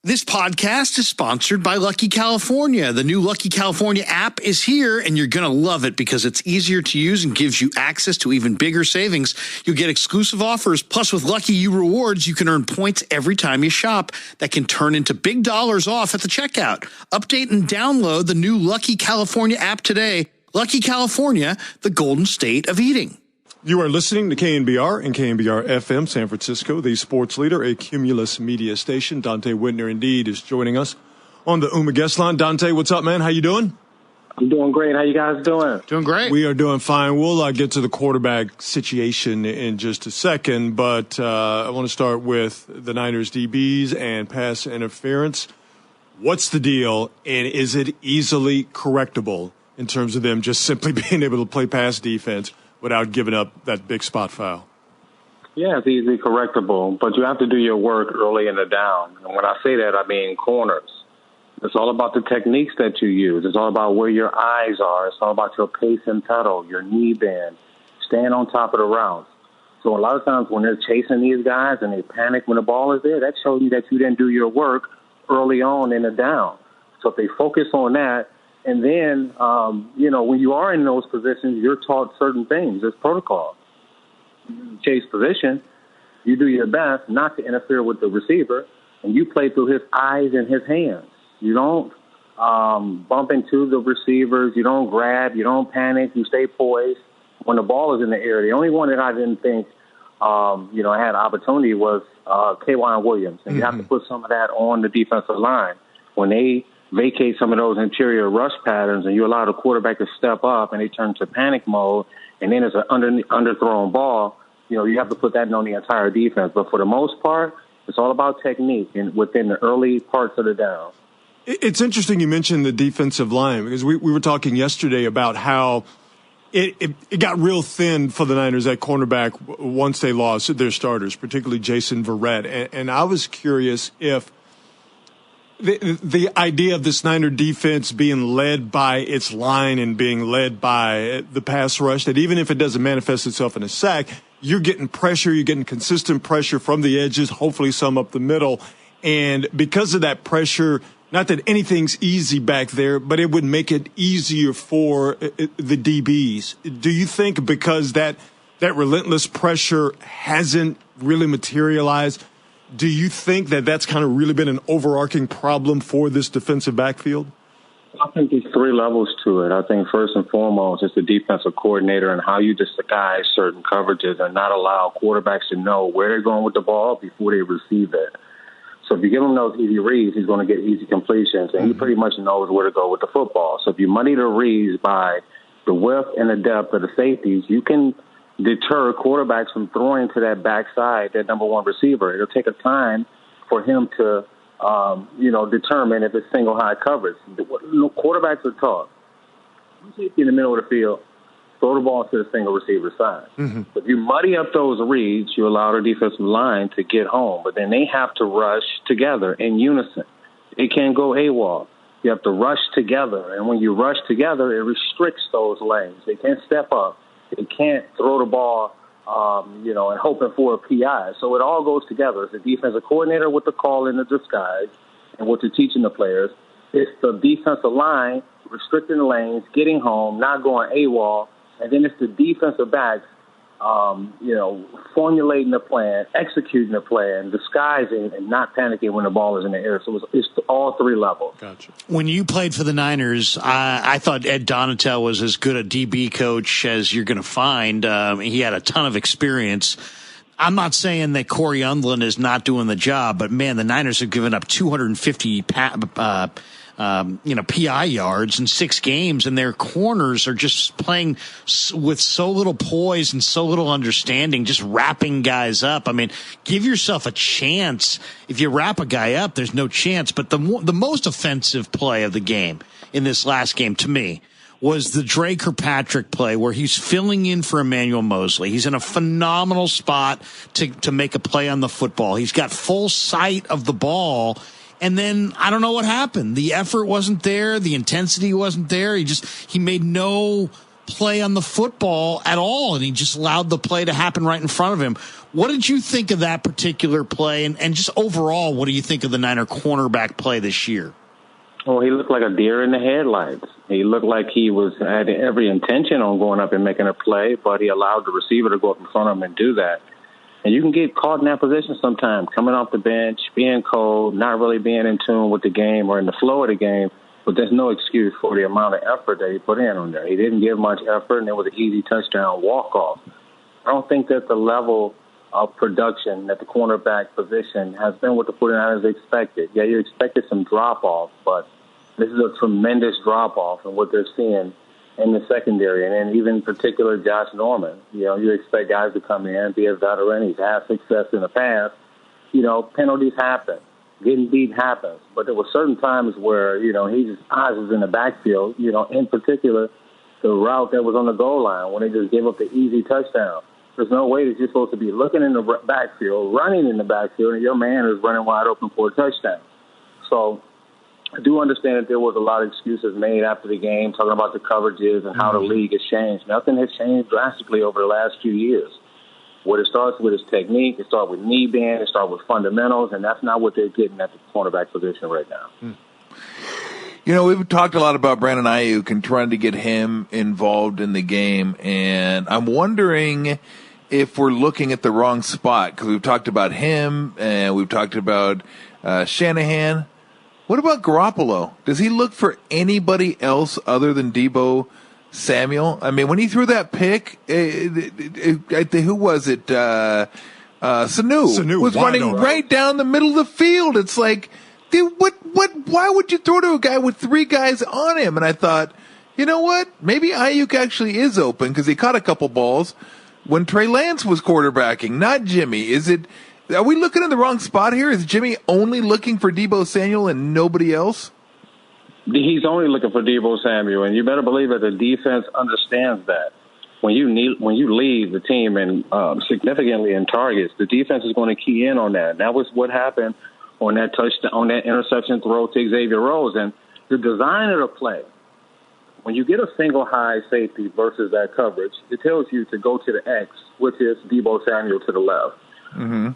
This podcast is sponsored by Lucky California. The new Lucky California app is here, and you're going to love it because it's easier to use and gives you access to even bigger savings. You'll get exclusive offers. Plus, with Lucky You Rewards, you can earn points every time you shop that can turn into big dollars off at the checkout. Update and download the new Lucky California app today. Lucky California, the golden state of eating. You are listening to KNBR and KNBR FM San Francisco, the sports leader, a Cumulus media station. Donte Whitner, indeed, is joining us on the UMA guest line. Donte, what's up, man? How you doing? I'm doing great. How you guys doing? Doing great. We are doing fine. We'll get to the quarterback situation in just a second, but I want to start with the Niners DBs and pass interference. What's the deal, and is it easily correctable in terms of them just simply being able to play pass defense without giving up that big spot foul? Yeah, it's easily correctable, but you have to do your work early in the down. And when I say that, I mean corners. It's all about the techniques that you use. It's all about where your eyes are. It's all about your pace and pedal, your knee bend, staying on top of the routes. So a lot of times when they're chasing these guys and they panic when the ball is there, that shows you that you didn't do your work early on in the down. So if they focus on that, and then, when you are in those positions, you're taught certain things. There's protocol. Chase position, you do your best not to interfere with the receiver, and you play through his eyes and his hands. You don't bump into the receivers. You don't grab. You don't panic. You stay poised when the ball is in the air. The only one that I didn't think, I had opportunity was K'Wan Williams. And you have to put some of that on the defensive line. When they vacate some of those interior rush patterns and you allow the quarterback to step up and they turn to panic mode, and then it's an underthrown ball, you have to put that on the entire defense. But for the most part, it's all about technique and within the early parts of the down. It's interesting you mentioned the defensive line, because we were talking yesterday about how it got real thin for the Niners at cornerback once they lost their starters, particularly Jason Verrett. And I was curious if the idea of this Niner defense being led by its line and being led by the pass rush, that even if it doesn't manifest itself in a sack, you're getting pressure, you're getting consistent pressure from the edges, hopefully some up the middle. And because of that pressure, not that anything's easy back there, but it would make it easier for the DBs. Do you think because that relentless pressure hasn't really materialized, do you think that that's kind of really been an overarching problem for this defensive backfield? I think there's three levels to it. I think first and foremost is the defensive coordinator and how you disguise certain coverages and not allow quarterbacks to know where they're going with the ball before they receive it. So if you give him those easy reads, he's going to get easy completions, and he pretty much knows where to go with the football. So if you muddy the reads by the width and the depth of the safeties, you can deter quarterbacks from throwing to that backside, that number one receiver. It'll take a time for him to, determine if it's single high coverage. Quarterbacks are taught. Safety in the middle of the field, throw the ball to the single receiver side. If you muddy up those reads, you allow the defensive line to get home, but then they have to rush together in unison. They can't go AWOL. You have to rush together, and when you rush together, it restricts those lanes. They can't step up. They can't throw the ball, and hoping for a PI. So it all goes together. It's the defensive coordinator with the call in the disguise and what you're teaching the players. It's the defensive line restricting the lanes, getting home, not going AWOL. And then it's the defensive backs, formulating the plan, executing the plan, disguising, and not panicking when the ball is in the air. So it's all three levels. Gotcha. When you played for the Niners, I thought Ed Donatel was as good a DB coach as you're going to find. He had a ton of experience. I'm not saying that Corey Undlin is not doing the job, but, man, the Niners have given up 250 PI yards in 6 games, and their corners are just playing with so little poise and so little understanding, just wrapping guys up. I mean, give yourself a chance. If you wrap a guy up, there's no chance. But the most offensive play of the game in this last game, to me, was the Dre Kirkpatrick play where he's filling in for Emmanuel Mosley. He's in a phenomenal spot to make a play on the football. He's got full sight of the ball. And then I don't know what happened. The effort wasn't there. The intensity wasn't there. He made no play on the football at all, and he just allowed the play to happen right in front of him. What did you think of that particular play, and just overall, what do you think of the Niner cornerback play this year? Well, he looked like a deer in the headlights. He looked like he had every intention on going up and making a play, but he allowed the receiver to go up in front of him and do that. And you can get caught in that position sometimes, coming off the bench, being cold, not really being in tune with the game or in the flow of the game. But there's no excuse for the amount of effort that he put in on there. He didn't give much effort, and it was an easy touchdown walk-off. I don't think that the level of production at the cornerback position has been what the 49ers expected. Yeah, you expected some drop-off, but this is a tremendous drop-off in what they're seeing in the secondary, and then even in particular Josh Norman. You expect guys to come in, be a veteran. He's had success in the past. Penalties happen. Getting beat happens. But there were certain times where, his eyes was in the backfield, in particular the route that was on the goal line when they just gave up the easy touchdown. There's no way that you're supposed to be looking in the backfield, running in the backfield, and your man is running wide open for a touchdown. So I do understand that there was a lot of excuses made after the game, talking about the coverages and how the league has changed. Nothing has changed drastically over the last few years. What it starts with is technique. It starts with knee bend. It starts with fundamentals, and that's not what they're getting at the cornerback position right now. We've talked a lot about Brandon Aiyuk and trying to get him involved in the game, and I'm wondering if we're looking at the wrong spot, because we've talked about him and we've talked about Shanahan. What about Garoppolo? Does he look for anybody else other than Deebo Samuel? I mean, when he threw that pick, who was it? Sanu was running right down the middle of the field. It's like, dude, why would you throw to a guy with three guys on him? And I thought, you know what? Maybe Aiyuk actually is open because he caught a couple balls when Trey Lance was quarterbacking, not Jimmy. Are we looking in the wrong spot here? Is Jimmy only looking for Deebo Samuel and nobody else? He's only looking for Deebo Samuel, and you better believe that the defense understands that. When you lead the team and significantly in targets, the defense is going to key in on that. That was what happened on that touchdown, on that interception throw to Xavier Rhodes. And the design of the play, when you get a single high safety versus that coverage, it tells you to go to the X, which is Deebo Samuel to the left. Mm-hmm.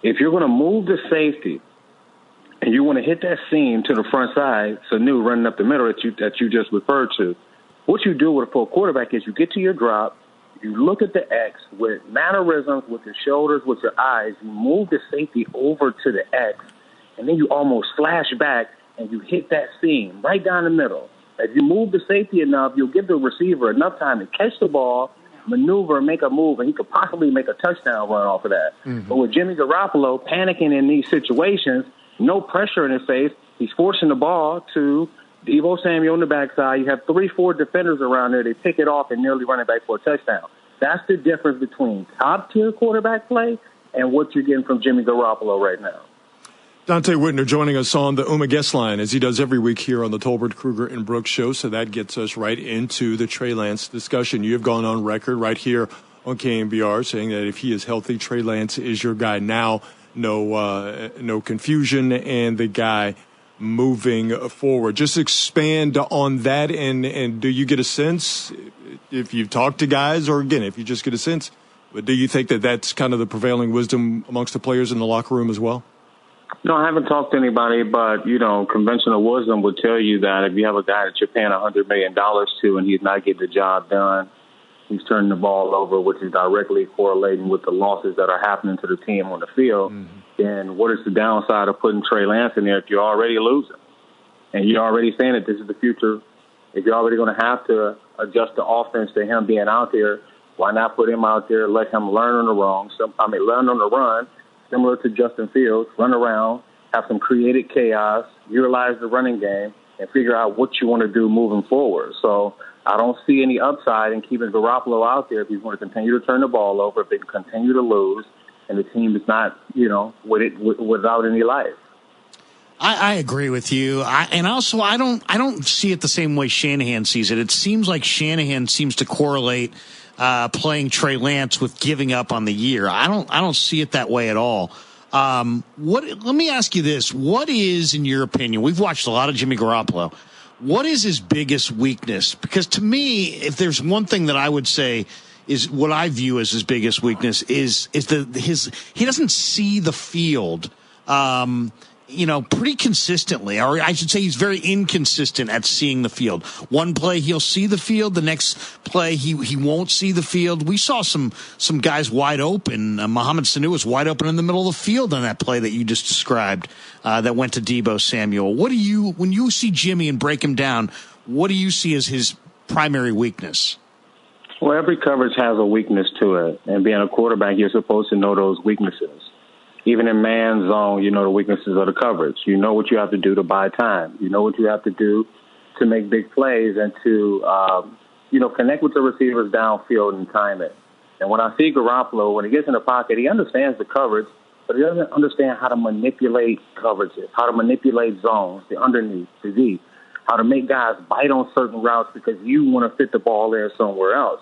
If you're going to move the safety and you want to hit that seam to the front side, Sanu running up the middle that you just referred to, what you do for a quarterback is you get to your drop, you look at the X with mannerisms, with your shoulders, with your eyes, you move the safety over to the X, and then you almost flash back and you hit that seam right down the middle. If you move the safety enough, you'll give the receiver enough time to catch the ball, maneuver, make a move, and he could possibly make a touchdown run off of that. Mm-hmm. But with Jimmy Garoppolo panicking in these situations, no pressure in his face, he's forcing the ball to Deebo Samuel on the backside. You have 3-4 defenders around there. They pick it off and nearly run it back for a touchdown. That's the difference between top-tier quarterback play and what you're getting from Jimmy Garoppolo right now. Donte Whitner joining us on the UMA guest line, as he does every week here on the Tolbert, Kruger, and Brooks show. So that gets us right into the Trey Lance discussion. You have gone on record right here on KNBR saying that if he is healthy, Trey Lance is your guy now. No confusion, and the guy moving forward. Just expand on that, and do you get a sense, if you've talked to guys, or again, if you just get a sense, but do you think that that's kind of the prevailing wisdom amongst the players in the locker room as well? No, I haven't talked to anybody, but, conventional wisdom would tell you that if you have a guy that you're paying $100 million to and he's not getting the job done, he's turning the ball over, which is directly correlating with the losses that are happening to the team on the field, then what is the downside of putting Trey Lance in there if you're already losing? And you're already saying that this is the future. If you're already going to have to adjust the offense to him being out there, why not put him out there, let him learn on the run, similar to Justin Fields, run around, have some creative chaos, utilize the running game, and figure out what you want to do moving forward. So I don't see any upside in keeping Garoppolo out there if he's going to continue to turn the ball over, if they continue to lose, and the team is not, without any life. I agree with you. I don't see it the same way Shanahan sees it. It seems like Shanahan seems to correlate playing Trey Lance with giving up on the year. I don't see it that way at all. Let me ask you this. What is, in your opinion, we've watched a lot of Jimmy Garoppolo. What is his biggest weakness? Because to me, if there's one thing that I would say is what I view as his biggest weakness is he doesn't see the field, pretty consistently, or I should say he's very inconsistent at seeing the field. One play he'll see the field, the next play he won't see the field. We saw some guys wide open. Mohamed Sanu was wide open in the middle of the field on that play that you just described that went to Deebo Samuel. When you see Jimmy and break him down, what do you see as his primary weakness? Well, every coverage has a weakness to it, and being a quarterback, you're supposed to know those weaknesses. Even in man zone, you know the weaknesses of the coverage. You know what you have to do to buy time. You know what you have to do to make big plays and to, connect with the receivers downfield and time it. And when I see Garoppolo, when he gets in the pocket, he understands the coverage, but he doesn't understand how to manipulate coverages, how to manipulate zones, the underneath, the deep, how to make guys bite on certain routes because you want to fit the ball there somewhere else.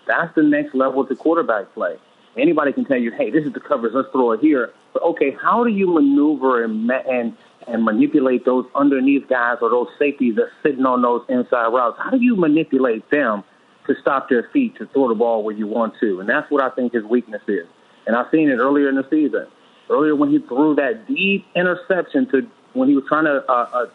That's the next level to quarterback play. Anybody can tell you, hey, this is the coverage, let's throw it here. But, okay, how do you maneuver and manipulate those underneath guys or those safeties that's sitting on those inside routes? How do you manipulate them to stop their feet to throw the ball where you want to? And that's what I think his weakness is. And I've seen it earlier in the season. Earlier when he threw that deep interception when he was trying to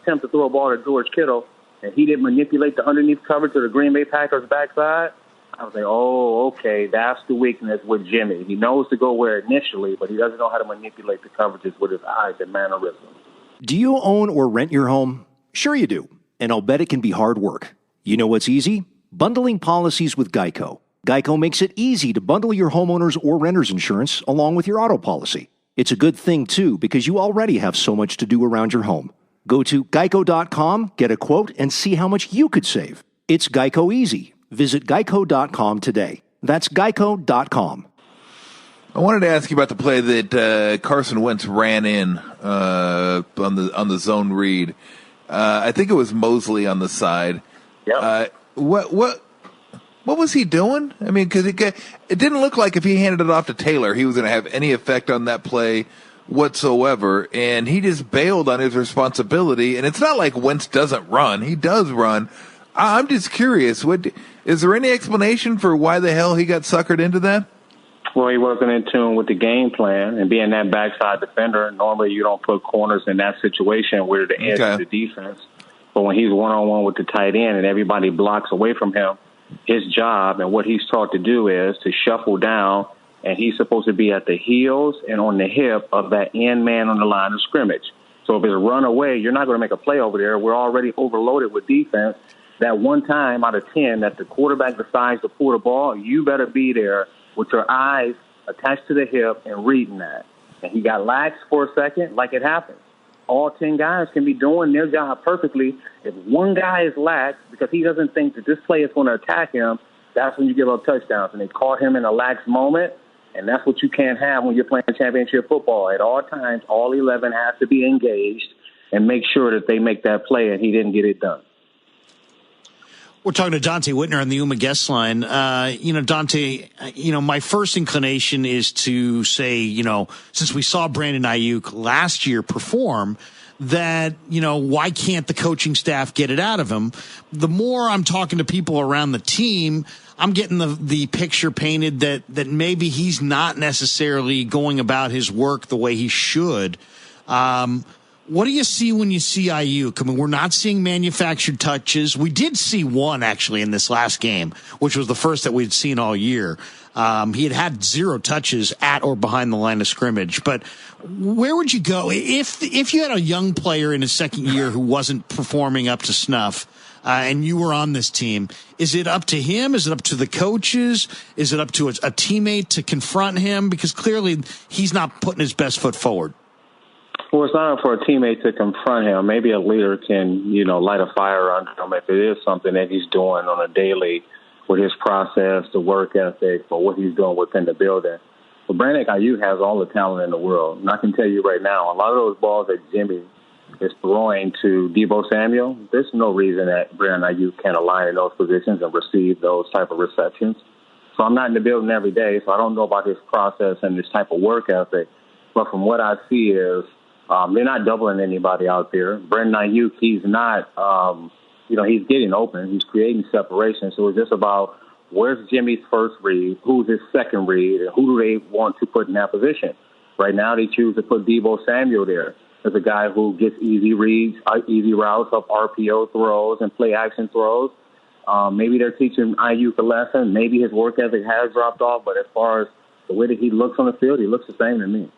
attempt to throw a ball to George Kittle, and he didn't manipulate the underneath coverage of the Green Bay Packers backside, I was like, oh, okay, that's the weakness with Jimmy. He knows to go where initially, but he doesn't know how to manipulate the coverages with his eyes and mannerisms. Do you own or rent your home? Sure you do, and I'll bet it can be hard work. You know what's easy? Bundling policies with Geico. Geico makes it easy to bundle your homeowner's or renter's insurance along with your auto policy. It's a good thing, too, because you already have so much to do around your home. Go to geico.com, get a quote, and see how much you could save. It's Geico Easy. Visit geico.com today. That's geico.com. I wanted to ask you about the play that Carson Wentz ran in on the zone read. I think it was Mosley on the side. Yep. What was he doing? I mean, because it didn't look like if he handed it off to Taylor, he was going to have any effect on that play whatsoever, and he just bailed on his responsibility. And it's not like Wentz doesn't run; he does run. I'm just curious. Is there any explanation for why the hell he got suckered into that? Well, he wasn't in tune with the game plan, and being that backside defender, normally you don't put corners in that situation where the edge of the defense. But when he's one-on-one with the tight end and everybody blocks away from him, his job and what he's taught to do is to shuffle down, and he's supposed to be at the heels and on the hip of that end man on the line of scrimmage. So if it's a run away, you're not going to make a play over there. We're already overloaded with defense. That one time out of 10 that the quarterback decides to pull the ball, you better be there with your eyes attached to the hip and reading that. And he got lax for a second, like it happens. All 10 guys can be doing their job perfectly. If one guy is lax because he doesn't think that this play is going to attack him, that's when you give up touchdowns. And they caught him in a lax moment, and that's what you can't have when you're playing championship football. At all times, all 11 have to be engaged and make sure that they make that play, and he didn't get it done. We're talking to Donte Whitner on the UMA guest line. Donte, my first inclination is to say, since we saw Brandon Aiyuk last year perform, that, why can't the coaching staff get it out of him? The more I'm talking to people around the team, I'm getting the picture painted that maybe he's not necessarily going about his work the way he should. What do you see when you see Aiyuk? I mean, we're not seeing manufactured touches. We did see one, actually, in this last game, which was the first that we'd seen all year. He had 0 touches at or behind the line of scrimmage. But where would you go if you had a young player in his second year who wasn't performing up to snuff, and you were on this team? Is it up to him? Is it up to the coaches? Is it up to a teammate to confront him? Because clearly he's not putting his best foot forward. Well, it's not for a teammate to confront him. Maybe a leader can, light a fire under him if it is something that he's doing on a daily with his process, the work ethic, or what he's doing within the building. But Brandon Aiyuk has all the talent in the world. And I can tell you right now, a lot of those balls that Jimmy is throwing to Deebo Samuel, there's no reason that Brandon Aiyuk can't align in those positions and receive those type of receptions. So I'm not in the building every day, so I don't know about his process and this type of work ethic. But from what I see is, they're not doubling anybody out there. Brandon Aiyuk, he's not he's getting open. He's creating separation. So it's just about where's Jimmy's first read, who's his second read, and who do they want to put in that position. Right now they choose to put Deebo Samuel there as a guy who gets easy reads, easy routes up RPO throws and play action throws. Maybe they're teaching Aiyuk a lesson. Maybe his work ethic has dropped off, but as far as the way that he looks on the field, he looks the same to me.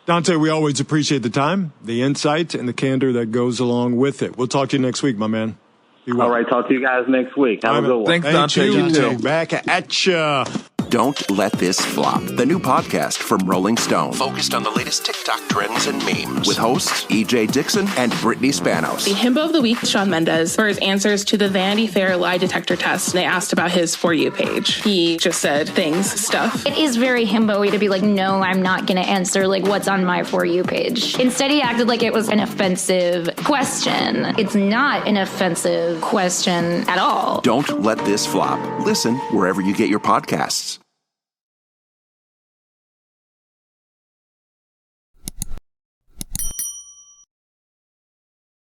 Donte, we always appreciate the time, the insight, and the candor that goes along with it. We'll talk to you next week, my man. Be well. All right, talk to you guys next week. Have a good one. Thanks, Donte. You too. Back at ya. Don't Let This Flop, the new podcast from Rolling Stone, focused on the latest TikTok trends and memes, with hosts EJ Dixon and Brittany Spanos. The himbo of the week, Shawn Mendes, for his answers to the Vanity Fair lie detector test. They asked about his For You page. He just said stuff. It is very himbo-y to be like, no, I'm not going to answer like what's on my For You page. Instead, he acted like it was an offensive question. It's not an offensive question at all. Don't Let This Flop. Listen wherever you get your podcasts.